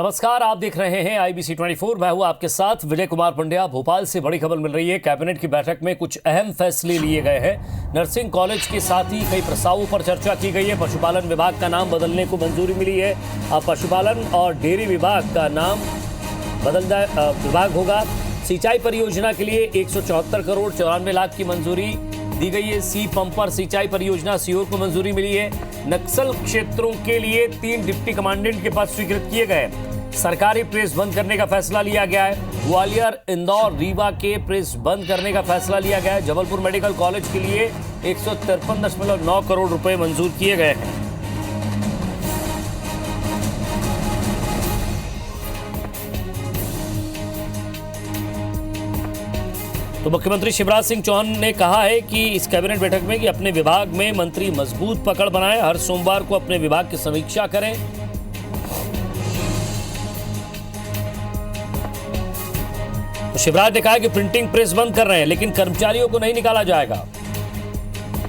नमस्कार, आप देख रहे हैं IBC 24। मैं हूं आपके साथ विजय कुमार पंड्या। भोपाल से बड़ी खबर मिल रही है। कैबिनेट की बैठक में कुछ अहम फैसले लिए गए हैं। नर्सिंग कॉलेज के साथ ही कई प्रस्तावों पर चर्चा की गई है। पशुपालन विभाग का नाम बदलने को मंजूरी मिली है। अब पशुपालन और डेयरी विभाग का नाम बदलता विभाग होगा। सिंचाई परियोजना के लिए 174 करोड़ 94 लाख की मंजूरी दी गई है। सी पंपर सिंचाई परियोजना सीहोर को मंजूरी मिली है। नक्सल क्षेत्रों के लिए 3 डिप्टी कमांडेंट के पद स्वीकृत किए गए। सरकारी प्रेस बंद करने का फैसला लिया गया है। ग्वालियर, इंदौर, रीवा के प्रेस बंद करने का फैसला लिया गया है। जबलपुर मेडिकल कॉलेज के लिए 153.9 करोड़ रुपए मंजूर किए गए हैं। तो मुख्यमंत्री शिवराज सिंह चौहान ने कहा है कि इस कैबिनेट बैठक में कि अपने विभाग में मंत्री मजबूत पकड़ बनाएं, हर सोमवार को अपने विभाग की समीक्षा करें। तो शिवराज ने कहा कि प्रिंटिंग प्रेस बंद कर रहे हैं लेकिन कर्मचारियों को नहीं निकाला जाएगा।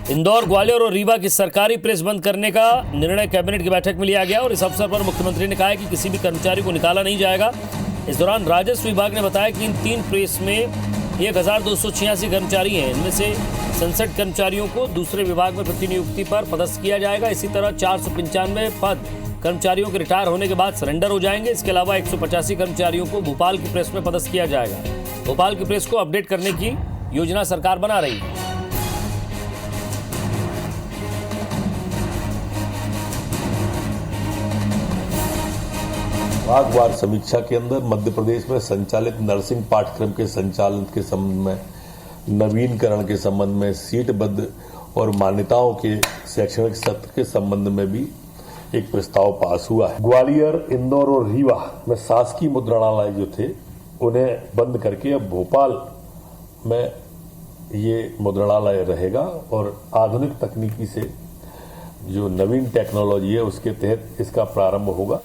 इंदौर, ग्वालियर और रीवा की सरकारी प्रेस बंद करने का निर्णय कैबिनेट की बैठक में लिया गया और इस अवसर पर मुख्यमंत्री ने कहा कि किसी भी कर्मचारी को निकाला नहीं जाएगा। इस दौरान राजस्व विभाग ने बताया कि इन 3 प्रेस में 1286 कर्मचारी हैं। इनमें से 67 कर्मचारियों को दूसरे विभाग में प्रतिनियुक्ति पर पदस्थ किया जाएगा। इसी तरह 495 पद कर्मचारियों के रिटायर होने के बाद सरेंडर हो जाएंगे। इसके अलावा 185 कर्मचारियों को भोपाल की प्रेस में पदस्थ किया जाएगा। भोपाल की प्रेस को अपडेट करने की योजना सरकार बना रही है। विभागवार समीक्षा के अंदर मध्य प्रदेश में संचालित नर्सिंग पाठ्यक्रम के संचालन के संबंध में, नवीनकरण के संबंध में, सीटबद्ध और मान्यताओं के शैक्षणिक सत्र के संबंध में भी एक प्रस्ताव पास हुआ है। ग्वालियर, इंदौर और रीवा में शासकीय मुद्रणालय जो थे उन्हें बंद करके अब भोपाल में ये मुद्रणालय रहेगा और आधुनिक तकनीकी से जो नवीन टेक्नोलॉजी है उसके तहत इसका प्रारंभ होगा।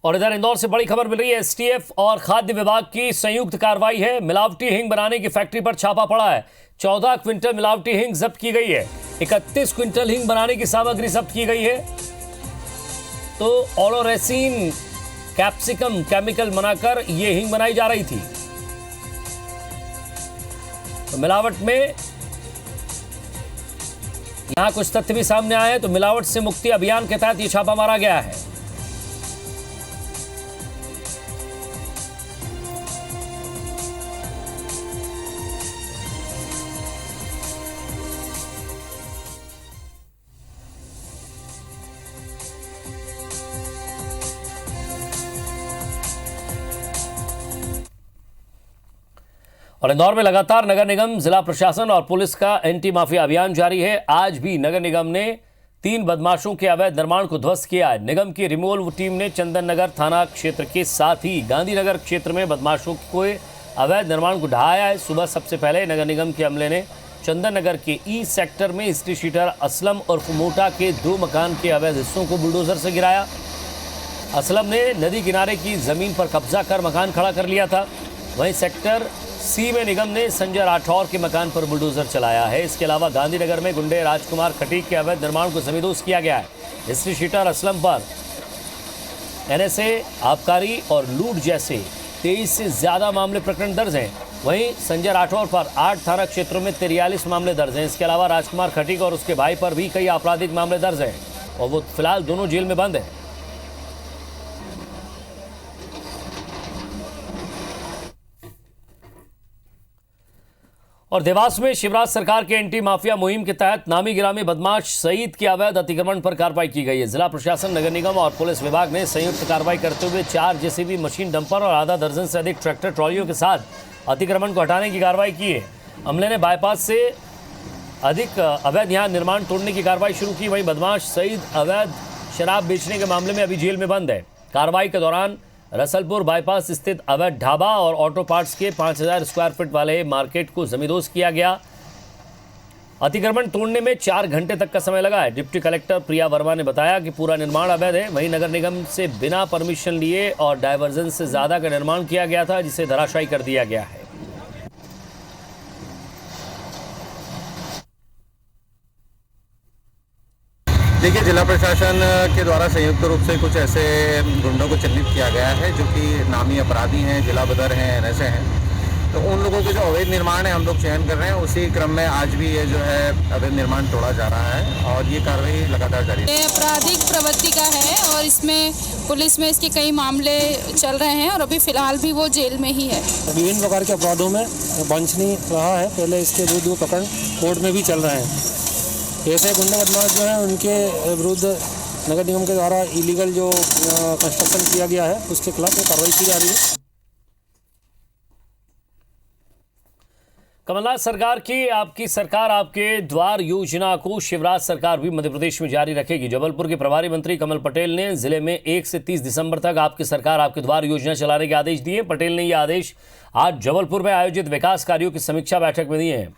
और इधर इंदौर से बड़ी खबर मिल रही है। STF और खाद्य विभाग की संयुक्त कार्रवाई है। मिलावटी हींग बनाने की फैक्ट्री पर छापा पड़ा है। 14 क्विंटल मिलावटी हींग जब्त की गई है। 31 क्विंटल हींग बनाने की सामग्री जब्त की गई है। तो ओलोरेसिन कैप्सिकम केमिकल बनाकर यह हींग बनाई जा रही थी। तो मिलावट में यहां कुछ तथ्य भी सामने आए हैं। तो मिलावट से मुक्ति अभियान के तहत यह छापा मारा गया है। और इंदौर में लगातार नगर निगम, जिला प्रशासन और पुलिस का एंटी माफिया अभियान जारी है। आज भी नगर निगम ने 3 बदमाशों के अवैध निर्माण को ध्वस्त किया है। निगम की रिमूवल टीम ने चंदन नगर थाना क्षेत्र के साथ ही गांधीनगर क्षेत्र में बदमाशों को अवैध निर्माण को ढहाया है। सुबह सबसे पहले नगर निगम के अमले ने चंदन नगर के ई सेक्टर में स्ट्रीट शीटर असलम और मोटा के 2 मकान के अवैध हिस्सों को बुलडोजर से गिराया। असलम ने नदी किनारे की जमीन पर कब्जा कर मकान खड़ा कर लिया था। वहीं सेक्टर सी में निगम ने संजय राठौर के मकान पर बुलडोजर चलाया है। इसके अलावा गांधीनगर में गुंडे राजकुमार खटीक के अवैध निर्माण को जमींदोज किया गया है। हिस्ट्री शीटर असलम पर NSA, आबकारी और लूट जैसे 23 से ज्यादा मामले प्रकरण दर्ज हैं। वहीं संजय राठौर पर 8 थाना क्षेत्रों में 43 मामले दर्ज हैं। इसके अलावा राजकुमार खटीक और उसके भाई पर भी कई आपराधिक मामले दर्ज हैं और वो फिलहाल दोनों जेल में बंद हैं। और देवास में शिवराज सरकार के एंटी माफिया मुहिम के तहत नामी गिरामी बदमाश सईद के अवैध अतिक्रमण पर कार्रवाई की गई है। जिला प्रशासन, नगर निगम और पुलिस विभाग ने संयुक्त कार्रवाई करते हुए 4 JCB मशीन डंपर और आधा दर्जन से अधिक ट्रैक्टर ट्रॉलियों के साथ अतिक्रमण को हटाने की कार्रवाई की है। अमले ने बाईपास से अधिक अवैध यहाँ निर्माण तोड़ने की कार्रवाई शुरू की। वहीं बदमाश सईद अवैध शराब बेचने के मामले में अभी जेल में बंद है। कार्रवाई के दौरान रसलपुर बाईपास स्थित अवैध ढाबा और ऑटो पार्ट्स के 5000 स्क्वायर फीट वाले मार्केट को जमींदोज किया गया। अतिक्रमण तोड़ने में 4 घंटे तक का समय लगा है। डिप्टी कलेक्टर प्रिया वर्मा ने बताया कि पूरा निर्माण अवैध है। वहीं नगर निगम से बिना परमिशन लिए और डायवर्जन से ज्यादा का निर्माण किया गया था, जिसे धराशायी कर दिया गया है। देखिए, जिला प्रशासन के द्वारा संयुक्त रूप से कुछ ऐसे गुंडों को चिन्हित किया गया है जो कि नामी अपराधी हैं, जिला बदर हैं, एनएसए हैं। तो उन लोगों के जो अवैध निर्माण है हम लोग चयन कर रहे हैं। उसी क्रम में आज भी ये जो है अवैध निर्माण तोड़ा जा रहा है और ये कार्रवाई लगातार जारी है। ये आपराधिक प्रवृत्ति का है और इसमें पुलिस में इसके कई मामले चल रहे हैं और अभी फिलहाल भी वो जेल में ही है। विभिन्न प्रकार के अपराधों में वांछनीय रहा है। पहले इसके विरुद्ध प्रकरण कोर्ट में भी चल रहे हैं। ऐसे गुंडा बदमाश जो हैं उनके विरुद्ध नगर निगम के द्वारा इलीगल जो कंस्ट्रक्शन किया गया है उसके खिलाफ कार्रवाई की जा रही है। कमलनाथ सरकार की आपकी सरकार आपके द्वार योजना को शिवराज सरकार भी मध्य प्रदेश में जारी रखेगी। जबलपुर के प्रभारी मंत्री कमल पटेल ने जिले में 1 से 30 दिसंबर तक आपकी सरकार आपके द्वार योजना चलाने के आदेश दिए। पटेल ने यह आदेश आज जबलपुर में आयोजित विकास कार्यों की समीक्षा बैठक में दिए हैं।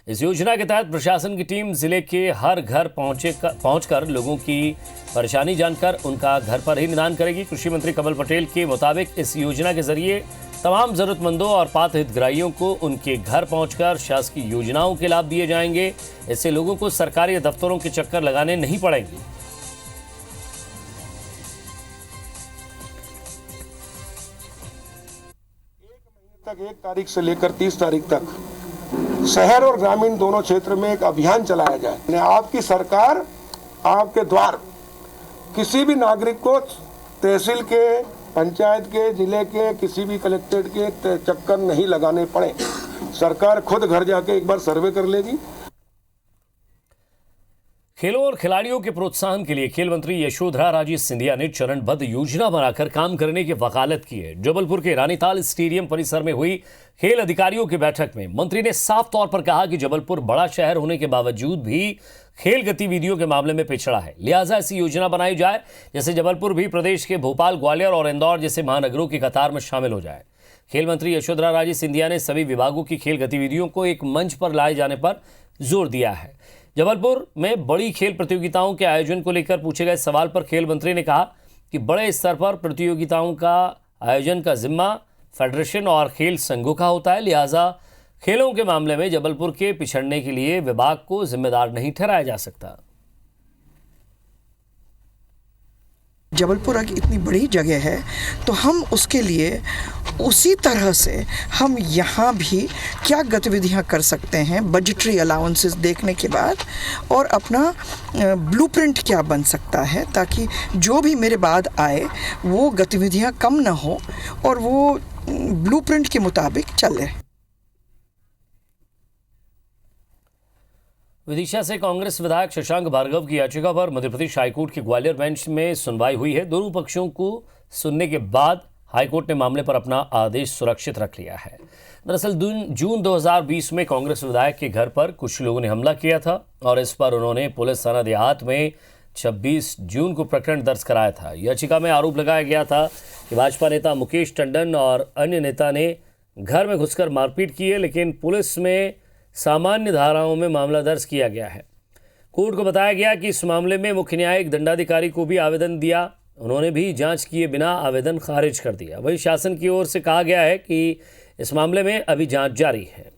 इस योजना के तहत प्रशासन की टीम जिले के हर घर पहुंचकर लोगों की परेशानी जानकर उनका घर पर ही निदान करेगी। कृषि मंत्री कमल पटेल के मुताबिक इस योजना के जरिए तमाम जरूरतमंदों और पात्र हितग्राहियों को उनके घर पहुंचकर शासकीय योजनाओं के लाभ दिए जाएंगे। इससे लोगों को सरकारी दफ्तरों के चक्कर लगाने नहीं पड़ेंगे। तक 1 तारीख से लेकर 30 तारीख तक शहर और ग्रामीण दोनों क्षेत्र में एक अभियान चलाया जाए। आपकी सरकार आपके द्वार, किसी भी नागरिक को तहसील के, पंचायत के, जिले के, किसी भी कलेक्ट्रेट के चक्कर नहीं लगाने पड़े। सरकार खुद घर जाके एक बार सर्वे कर लेगी। खेलों और खिलाड़ियों के प्रोत्साहन के लिए खेल मंत्री यशोधरा राजे सिंधिया ने चरणबद्ध योजना बनाकर काम करने की वकालत की है। जबलपुर के रानीताल स्टेडियम परिसर में हुई खेल अधिकारियों की बैठक में मंत्री ने साफ तौर पर कहा कि जबलपुर बड़ा शहर होने के बावजूद भी खेल गतिविधियों के मामले में पिछड़ा है, लिहाजा ऐसी योजना बनाई जाए जैसे जबलपुर भी प्रदेश के भोपाल, ग्वालियर और इंदौर जैसे महानगरों की कतार में शामिल हो जाए। खेल मंत्री यशोधरा राजे सिंधिया ने सभी विभागों की खेल गतिविधियों को एक मंच पर लाए जाने पर जोर दिया है। जबलपुर में बड़ी खेल प्रतियोगिताओं के आयोजन को लेकर पूछे गए सवाल पर खेल मंत्री ने कहा कि बड़े स्तर पर प्रतियोगिताओं का आयोजन का जिम्मा फेडरेशन और खेल संघों का होता है, लिहाजा खेलों के मामले में जबलपुर के पिछड़ने के लिए विभाग को जिम्मेदार नहीं ठहराया जा सकता। जबलपुर एक इतनी बड़ी जगह है तो हम उसके लिए उसी तरह से हम यहाँ भी क्या गतिविधियाँ कर सकते हैं, बजटरी अलाउंसेस देखने के बाद, और अपना ब्लूप्रिंट क्या बन सकता है ताकि जो भी मेरे बाद आए वो गतिविधियाँ कम ना हो और वो ब्लूप्रिंट के मुताबिक चले। विदिशा से कांग्रेस विधायक शशांक भार्गव की याचिका पर मध्य प्रदेश हाईकोर्ट की ग्वालियर बेंच में सुनवाई हुई है। दोनों पक्षों को सुनने के बाद हाईकोर्ट ने मामले पर अपना आदेश सुरक्षित रख लिया है। दरअसल जून 2020 में कांग्रेस विधायक के घर पर कुछ लोगों ने हमला किया था और इस पर उन्होंने पुलिस थाना देहात में 26 जून को प्रकरण दर्ज कराया था। याचिका में आरोप लगाया गया था कि भाजपा नेता मुकेश टंडन और अन्य नेता ने घर में घुसकर मारपीट की है, लेकिन पुलिस में सामान्य धाराओं में मामला दर्ज किया गया है। कोर्ट को बताया गया कि इस मामले में मुख्य न्यायिक दंडाधिकारी को भी आवेदन दिया, उन्होंने भी जांच किए बिना आवेदन खारिज कर दिया। वहीं शासन की ओर से कहा गया है कि इस मामले में अभी जांच जारी है।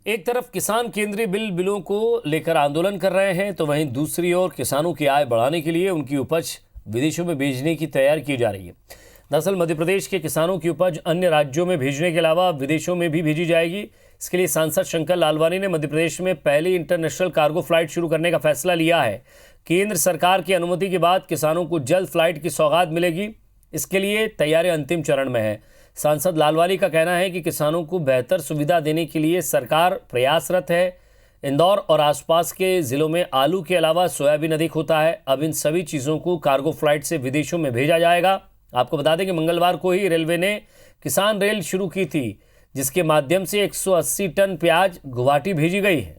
एक तरफ किसान केंद्रीय बिलों को लेकर आंदोलन कर रहे हैं तो वहीं दूसरी ओर किसानों की आय बढ़ाने के लिए उनकी उपज विदेशों में भेजने की तैयारी की जा रही है। दरअसल मध्य प्रदेश के किसानों की उपज अन्य राज्यों में भेजने के अलावा विदेशों में भी भेजी जाएगी। इसके लिए सांसद शंकर लालवानी ने मध्य प्रदेश में पहली इंटरनेशनल कार्गो फ्लाइट शुरू करने का फैसला लिया है। केंद्र सरकार की अनुमति के बाद किसानों को जल्द फ्लाइट की सौगात मिलेगी। इसके लिए तैयारी अंतिम चरण में है। सांसद लालवानी का कहना है कि किसानों को बेहतर सुविधा देने के लिए सरकार प्रयासरत है। इंदौर और आसपास के जिलों में आलू के अलावा सोयाबीन अधिक होता है। अब इन सभी चीज़ों को कार्गो फ्लाइट से विदेशों में भेजा जाएगा। आपको बता दें कि मंगलवार को ही रेलवे ने किसान रेल शुरू की थी, जिसके माध्यम से 180 टन प्याज गुवाहाटी भेजी गई है।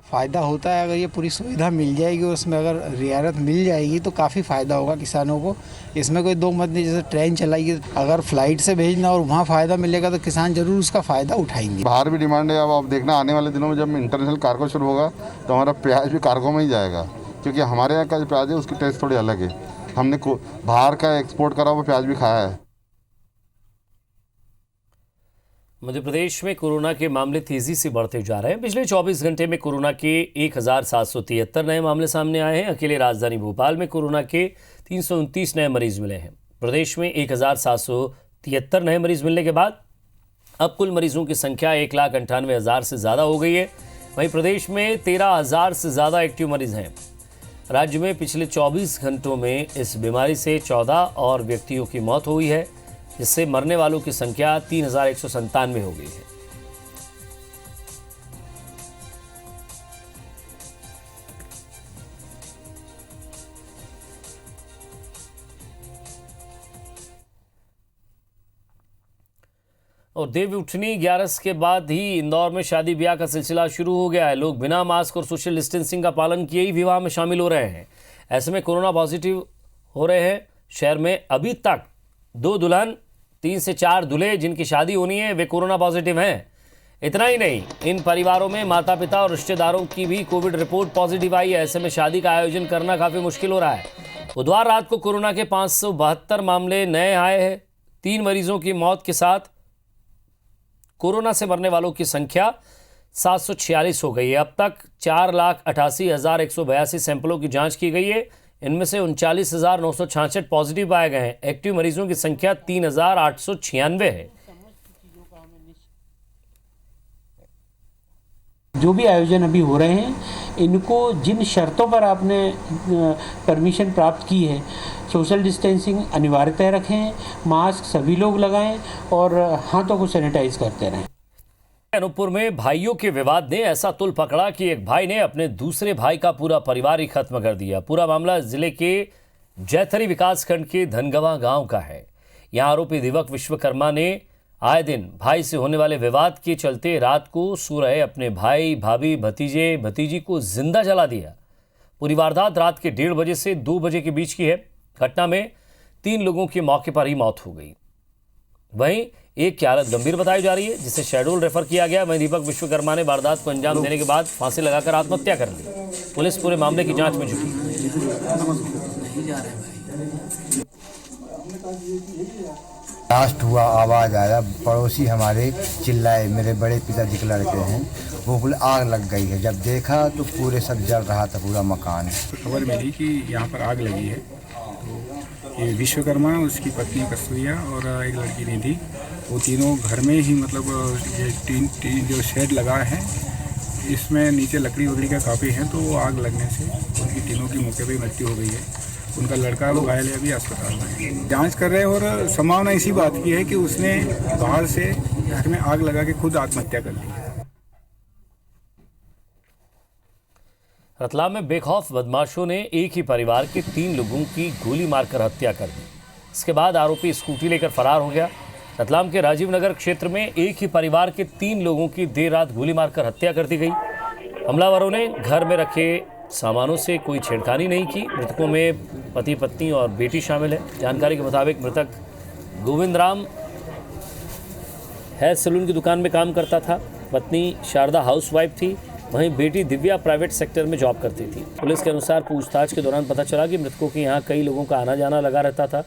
फ़ायदा होता है। अगर ये पूरी सुविधा मिल जाएगी और उसमें अगर रियायत मिल जाएगी तो काफ़ी फ़ायदा होगा किसानों को। इसमें कोई दो मत नहीं, जैसे ट्रेन चलाएगी, अगर फ्लाइट से भेजना और वहाँ फ़ायदा मिलेगा तो किसान ज़रूर उसका फ़ायदा उठाएंगे। बाहर भी डिमांड है। अब आप देखना आने वाले दिनों में जब इंटरनेशनल कार्गो शुरू होगा तो हमारा प्याज भी कार्गो में ही जाएगा, क्योंकि हमारे यहाँ का जो प्याज है उसकी टेस्ट थोड़ी अलग है। हमने बाहर का एक्सपोर्ट करा हुआ प्याज भी खाया है। मध्य प्रदेश में कोरोना के मामले तेजी से बढ़ते जा रहे हैं। पिछले 24 घंटे में कोरोना के 1773 नए मामले सामने आए हैं। अकेले राजधानी भोपाल में कोरोना के 329 नए मरीज मिले हैं। प्रदेश में 1773 नए मरीज मिलने के बाद अब कुल मरीजों की संख्या 1,98,000 से ज़्यादा हो गई है। वहीं प्रदेश में 13,000 से ज़्यादा एक्टिव मरीज हैं। राज्य में पिछले 24 घंटों में इस बीमारी से 14 और व्यक्तियों की मौत हुई है, जिससे मरने वालों की संख्या 3,197 हो गई है। और देव उठनी 11 के बाद ही इंदौर में शादी ब्याह का सिलसिला शुरू हो गया है। लोग बिना मास्क और सोशल डिस्टेंसिंग का पालन किए ही विवाह में शामिल हो रहे हैं। ऐसे में कोरोना पॉजिटिव हो रहे हैं। शहर में अभी तक 2 दुल्हन 3 से 4 दूल्हे जिनकी शादी होनी है वे कोरोना पॉजिटिव हैं। इतना ही नहीं, इन परिवारों में माता पिता और रिश्तेदारों की भी कोविड रिपोर्ट पॉजिटिव आई है। ऐसे में शादी का आयोजन करना काफ़ी मुश्किल हो रहा है। बुधवार रात को कोरोना के 572 मामले नए आए हैं। 3 मरीजों की मौत के साथ कोरोना से मरने वालों की संख्या 746 हो गई है। अब तक 4,88,182 सैंपलों की जांच की गई है। इनमें से 39,966 पॉजिटिव पाए गए हैं। एक्टिव मरीजों की संख्या 3,896 है। जो भी आयोजन अभी हो रहे हैं, इनको जिन शर्तों पर आपने परमिशन प्राप्त की है, सोशल डिस्टेंसिंग अनिवार्यतः रखें, मास्क सभी लोग लगाएं और हाथों को सैनिटाइज करते रहें। अनूपपुर में भाइयों के विवाद ने ऐसा तुल पकड़ा कि एक भाई ने अपने दूसरे भाई का पूरा परिवार ही खत्म कर दिया। पूरा मामला जिले के जैथरी विकासखंड के धनगवा गांव का है। यहां आरोपी दिवक विश्वकर्मा ने आए दिन भाई से होने वाले विवाद के चलते रात को सो रहे अपने भाई, भाभी, भतीजे, भतीजी को जिंदा जला दिया। पूरी वारदात रात के 1:30 बजे से 2 बजे के बीच की है। घटना में 3 लोगों की मौके पर ही मौत हो गई। वहीं एक की हालत गंभीर बताई जा रही है, जिसे शहडोल रेफर किया गया। वहीं दीपक विश्वकर्मा ने वारदात को अंजाम देने के बाद फांसी लगाकर आत्महत्या कर ली। पुलिस पूरे मामले की जांच में जुटी। ब्लास्ट हुआ, आवाज़ आया, पड़ोसी हमारे चिल्लाए, मेरे बड़े पिताजी के लड़के हैं, वो बोले आग लग गई है। जब देखा तो पूरे सब जल रहा था, पूरा मकान। खबर मिली कि यहाँ पर आग लगी है। तो ये विश्वकर्मा, उसकी पत्नी कस्तूरिया और एक लड़की निधि, वो तीनों घर में ही, मतलब ये तीन जो शेड लगा है इसमें नीचे लकड़ी वकड़ी का काफ़ी है, तो वो आग लगने से उनकी तीनों की मौके पर मृत्यु हो गई है। उनका लड़का वो घायल है, अभी अस्पताल में जांच कर रहे हैं। और संभावना इसी बात की है कि उसने बाहर से घर में आग लगा के खुद आत्महत्या कर ली। रतलाम में बेखौफ बदमाशों ने एक ही परिवार के 3 लोगों की गोली मारकर हत्या कर दी। इसके बाद आरोपी स्कूटी लेकर फरार हो गया। रतलाम के राजीव नगर क्षेत्र में एक ही परिवार के 3 लोगों की देर रात गोली मारकर हत्या कर दी गई। हमलावरों ने घर में रखे सामानों से कोई छेड़खानी नहीं की। मृतकों में पति, पत्नी और बेटी शामिल है। जानकारी के मुताबिक मृतक गोविंद राम हेयर सैलून की दुकान में काम करता था। पत्नी शारदा हाउसवाइफ थी। वहीं बेटी दिव्या प्राइवेट सेक्टर में जॉब करती थी। पुलिस के अनुसार पूछताछ के दौरान पता चला कि मृतकों के यहाँ कई लोगों का आना जाना लगा रहता था।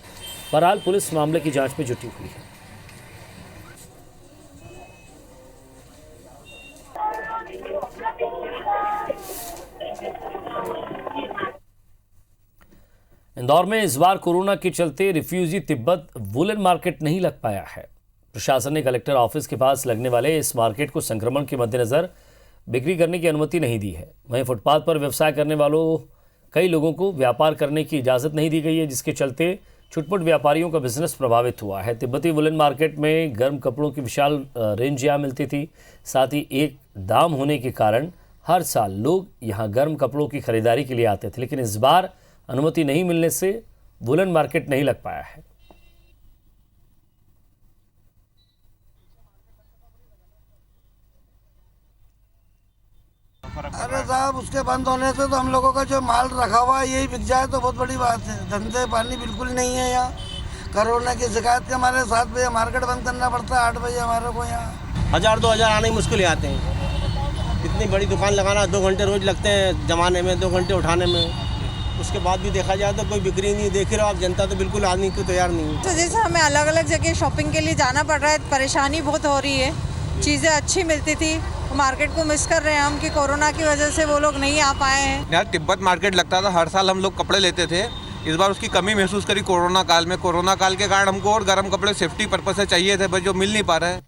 बहरहाल पुलिस मामले की जांच में जुटी हुई है। इंदौर में इस बार कोरोना के चलते रिफ्यूजी तिब्बत वुलन मार्केट नहीं लग पाया है। प्रशासन ने कलेक्टर ऑफिस के पास लगने वाले इस मार्केट को संक्रमण के मद्देनजर बिक्री करने की अनुमति नहीं दी है। वहीं फुटपाथ पर व्यवसाय करने वालों कई लोगों को व्यापार करने की इजाज़त नहीं दी गई है, जिसके चलते छुटपुट व्यापारियों का बिजनेस प्रभावित हुआ है। तिब्बती वुलन मार्केट में गर्म कपड़ों की विशाल रेंज यहाँ मिलती थी। साथ ही एक दाम होने के कारण हर साल लोग यहाँ गर्म कपड़ों की खरीदारी के लिए आते थे, लेकिन इस बार अनुमति नहीं मिलने से वुलन मार्केट नहीं लग पाया है। अरे साहब उसके बंद होने से तो हम लोगों का जो माल रखा हुआ है यही बिक जाए तो बहुत बड़ी बात है। धंधे पानी बिल्कुल नहीं है यहाँ। कोरोना की शिकायत के हमारे 7 बजे मार्केट बंद करना पड़ता है, 8 बजे हमारे को यहाँ 1000-2000 आने मुश्किल आते हैं। इतनी बड़ी दुकान लगाना 2 घंटे रोज लगते हैं जमाने में, 2 घंटे उठाने में। उसके बाद भी देखा जाए तो कोई बिक्री नहीं। देख रहे हो आप, जनता तो बिल्कुल आने को तैयार नहीं है। तो जैसे हमें अलग अलग जगह शॉपिंग के लिए जाना पड़ रहा है, परेशानी बहुत हो रही है। चीज़ें अच्छी मिलती थी, मार्केट को मिस कर रहे हैं हम कि कोरोना की वजह से वो लोग नहीं आ पाए हैं। यहाँ तिब्बत मार्केट लगता था, हर साल हम लोग कपड़े लेते थे। इस बार उसकी कमी महसूस करी कोरोना काल में। कोरोना काल के कारण हमको और गर्म कपड़े सेफ्टी पर्पज से चाहिए थे, बस जो मिल नहीं पा रहे हैं।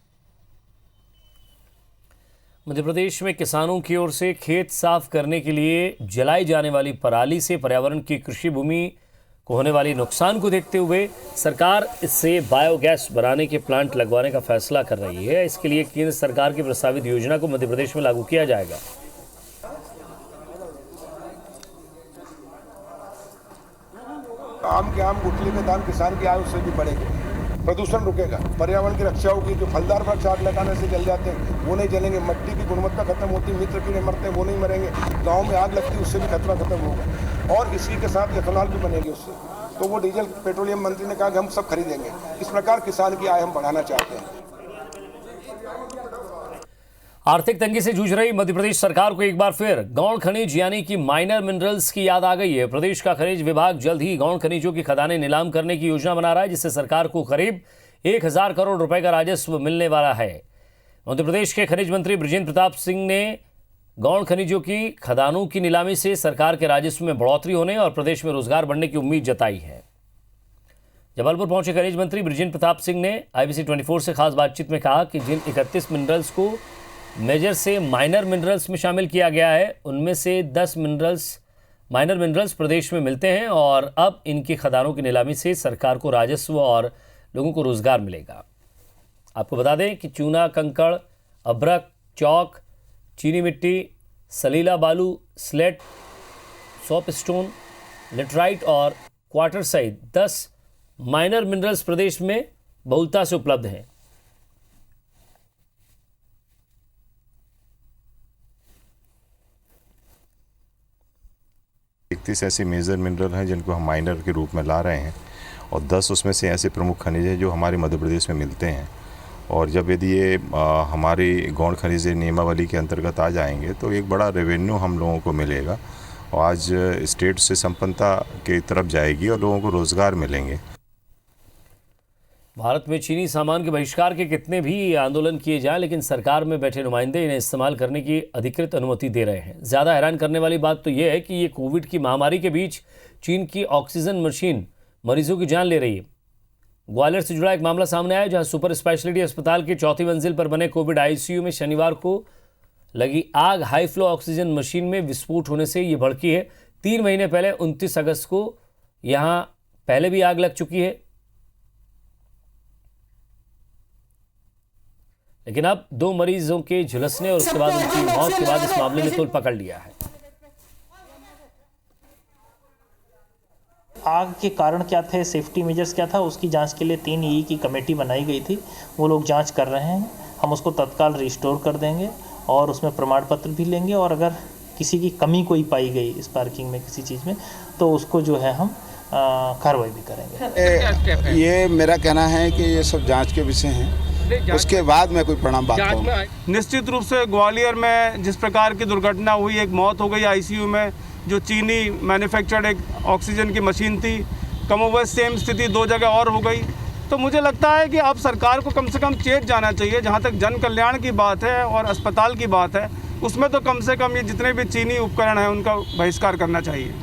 मध्य प्रदेश में किसानों की ओर से खेत साफ करने के लिए जलाई जाने वाली पराली से पर्यावरण की कृषि भूमि को होने वाली नुकसान को देखते हुए सरकार इससे बायोगैस बनाने के प्लांट लगवाने का फैसला कर रही है। इसके लिए केंद्र सरकार की प्रस्तावित योजना को मध्य प्रदेश में लागू किया जाएगा। आम के आम, गुठली के दाम किसान की आय उससे भी बढ़ेगी। प्रदूषण रुकेगा, पर्यावरण की रक्षा होगी। जो फलदार वृक्ष आग लगाने से जल जाते हैं वो नहीं जलेंगे, मिट्टी की गुणवत्ता खत्म होती, मित्र कीड़े मरते हैं वो नहीं मरेंगे, गांव में आग लगती है उससे भी खतरा खत्म होगा। और इसी के साथ एथेनॉल भी बनेगी उससे। तो वो डीजल पेट्रोलियम मंत्री ने कहा कि हम सब खरीदेंगे। इस प्रकार किसान की आय हम बढ़ाना चाहते हैं। आर्थिक तंगी से जूझ रही मध्य प्रदेश सरकार को एक बार फिर गौण खनिज यानी कि माइनर मिनरल्स की याद आ गई है। प्रदेश का खनिज विभाग जल्द ही गौण खनिजों की खदानें नीलाम करने की योजना बना रहा है, जिससे सरकार को करीब 1000 करोड़ रुपए का राजस्व मिलने वाला है। मध्य प्रदेश के खनिज मंत्री बृजेंद्र प्रताप सिंह ने गौण खनिजों की खदानों की नीलामी से सरकार के राजस्व में बढ़ोतरी होने और प्रदेश में रोजगार बढ़ने की उम्मीद जताई है। जबलपुर पहुंचे खनिज मंत्री बृजेंद्र प्रताप सिंह ने IBC 24 से खास बातचीत में कहा कि जिन 31 मिनरल्स को मेजर से माइनर मिनरल्स में शामिल किया गया है, उनमें से 10 माइनर मिनरल्स प्रदेश में मिलते हैं और अब इनकी खदानों की नीलामी से सरकार को राजस्व और लोगों को रोजगार मिलेगा। आपको बता दें कि चूना, कंकड़, अभ्रक, चौक, चीनी मिट्टी, सलीला बालू, स्लेट, सॉप स्टोन, लेटराइट और क्वार्टर सहित 10 माइनर मिनरल्स प्रदेश में बहुलता से उपलब्ध हैं। ऐसे मेजर मिनरल हैं जिनको हम माइनर के रूप में ला रहे हैं और 10 उसमें से ऐसे प्रमुख खनिज हैं जो हमारे मध्य प्रदेश में मिलते हैं। और जब यदि ये हमारी गौण खनिज नियमावली के अंतर्गत आ जाएंगे तो एक बड़ा रेवेन्यू हम लोगों को मिलेगा और आज स्टेट से संपन्नता की तरफ जाएगी और लोगों को रोजगार मिलेंगे। भारत में चीनी सामान के बहिष्कार के कितने भी आंदोलन किए जाएं, लेकिन सरकार में बैठे नुमाइंदे इन्हें इस्तेमाल करने की अधिकृत अनुमति दे रहे हैं। ज़्यादा हैरान करने वाली बात तो यह है कि ये कोविड की महामारी के बीच चीन की ऑक्सीजन मशीन मरीजों की जान ले रही है। ग्वालियर से जुड़ा एक मामला सामने आया, जहां सुपर स्पेशलिटी अस्पताल की 4वीं मंजिल पर बने कोविड ICU में शनिवार को लगी आग हाई फ्लो ऑक्सीजन मशीन में विस्फोट होने से ये भड़की है। 3 महीने पहले 29 अगस्त को यहाँ पहले भी आग लग चुकी है, लेकिन अब 2 मरीजों के झुलसने और उसके बाद उनकी मौत के बाद इस मामले ने तूल पकड़ लिया है। आग के कारण क्या थे, सेफ्टी मेजर्स क्या था, उसकी जांच के लिए 3 EE की कमेटी बनाई गई थी। वो लोग जांच कर रहे हैं। हम उसको तत्काल रिस्टोर कर देंगे और उसमें प्रमाण पत्र भी लेंगे और अगर किसी की कमी कोई पाई गई इस पार्किंग में किसी चीज़ में तो उसको जो है हम कार्रवाई भी करेंगे। ये मेरा कहना है कि ये सब जांच के विषय हैं, उसके बाद मैं कोई परिणाम बात कहूँगा। निश्चित रूप से ग्वालियर में जिस प्रकार की दुर्घटना हुई, एक मौत हो गई ICU में, जो चीनी मैन्युफैक्चर्ड एक ऑक्सीजन की मशीन थी, कमोबेश सेम स्थिति 2 जगह और हो गई। तो मुझे लगता है कि अब सरकार को कम से कम चेत जाना चाहिए। जहाँ तक जन कल्याण की बात है और अस्पताल की बात है, उसमें तो कम से कम ये जितने भी चीनी उपकरण हैं उनका बहिष्कार करना चाहिए।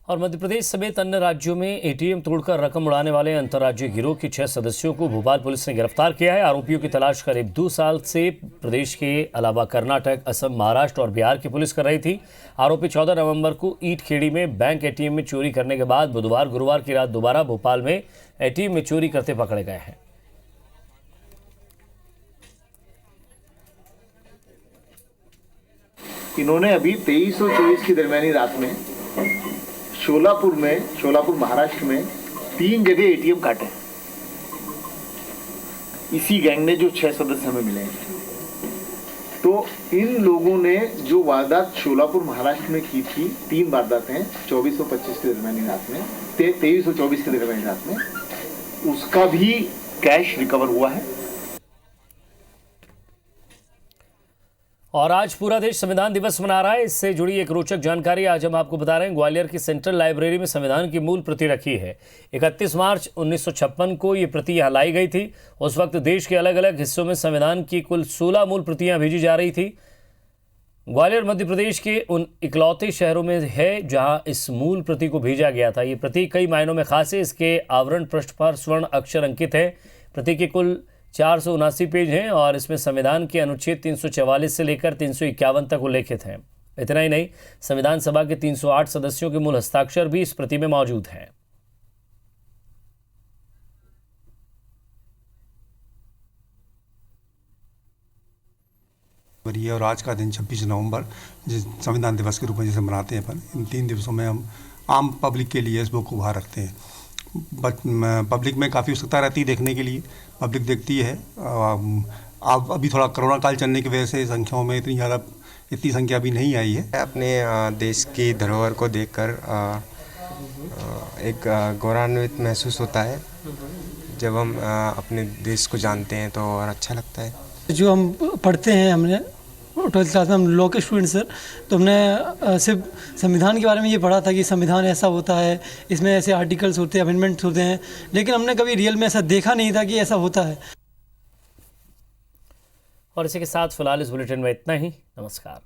और मध्य प्रदेश समेत अन्य राज्यों में ATM तोड़कर रकम उड़ाने वाले अंतर्राज्यीय गिरोह के 6 सदस्यों को भोपाल पुलिस ने गिरफ्तार किया है। आरोपियों की तलाश करीब 2 साल से प्रदेश के अलावा कर्नाटक, असम, महाराष्ट्र और बिहार की पुलिस कर रही थी। आरोपी 14 नवंबर को ईट खेड़ी में बैंक ATM में चोरी करने के बाद बुधवार गुरुवार की रात दोबारा भोपाल में ATM में चोरी करते पकड़े गए हैं। इन्होंने अभी 23 और 24 की दरमियानी रात में शोलापुर महाराष्ट्र में 3 जगह ATM काटे। इसी गैंग ने जो 6 सदस्य हमें मिले हैं। तो इन लोगों ने जो वारदात शोलापुर महाराष्ट्र में की थी, 3 वारदातें 24 और 25 के दरमियानी रात में, 23 और 24 के दरमियानी रात में, उसका भी कैश रिकवर हुआ है। और आज पूरा देश संविधान दिवस मना रहा है। इससे जुड़ी एक रोचक जानकारी आज हम आपको बता रहे हैं। ग्वालियर की सेंट्रल लाइब्रेरी में संविधान की मूल प्रति रखी है। 31 मार्च 1956 को ये प्रति यहाँ लाई गई थी। उस वक्त देश के अलग अलग हिस्सों में संविधान की कुल 16 मूल प्रतियां भेजी जा रही थी। ग्वालियर मध्य प्रदेश के उन इकलौते शहरों में है जहां इस मूल प्रति को भेजा गया था। ये प्रति कई मायनों में खास है। इसके आवरण पृष्ठ पर स्वर्ण अक्षर अंकित है। प्रति के कुल 479 पेज हैं और इसमें संविधान के अनुच्छेद 344 से लेकर 351 तक उल्लेखित हैं। इतना ही नहीं, संविधान सभा के 308 सदस्यों के मूल हस्ताक्षर भी इस प्रति में मौजूद हैं। और आज का दिन 26 नवंबर जिस संविधान दिवस के रूप में जैसे मनाते हैं अपन, इन 3 दिवसों में हम आम पब्लिक के लिए इस बुक को बाहर रखते हैं। पब्लिक में काफ़ी उत्सुकता रहती है देखने के लिए, पब्लिक देखती है। अब अभी थोड़ा कोरोना काल चलने की वजह से संख्याओं में इतनी संख्या अभी नहीं आई है। अपने देश की धरोहर को देखकर एक गौरवान्वित महसूस होता है। जब हम अपने देश को जानते हैं तो और अच्छा लगता है। जो हम पढ़ते हैं, हमने 12th क्लास में हम लॉ के स्टूडेंट सर, तो हमने सिर्फ संविधान के बारे में ये पढ़ा था कि संविधान ऐसा होता है, इसमें ऐसे आर्टिकल्स होते हैं, अमेंडमेंट्स होते हैं, लेकिन हमने कभी रियल में ऐसा देखा नहीं था कि ऐसा होता है। और इसी के साथ फिलहाल इस बुलेटिन में इतना ही। नमस्कार।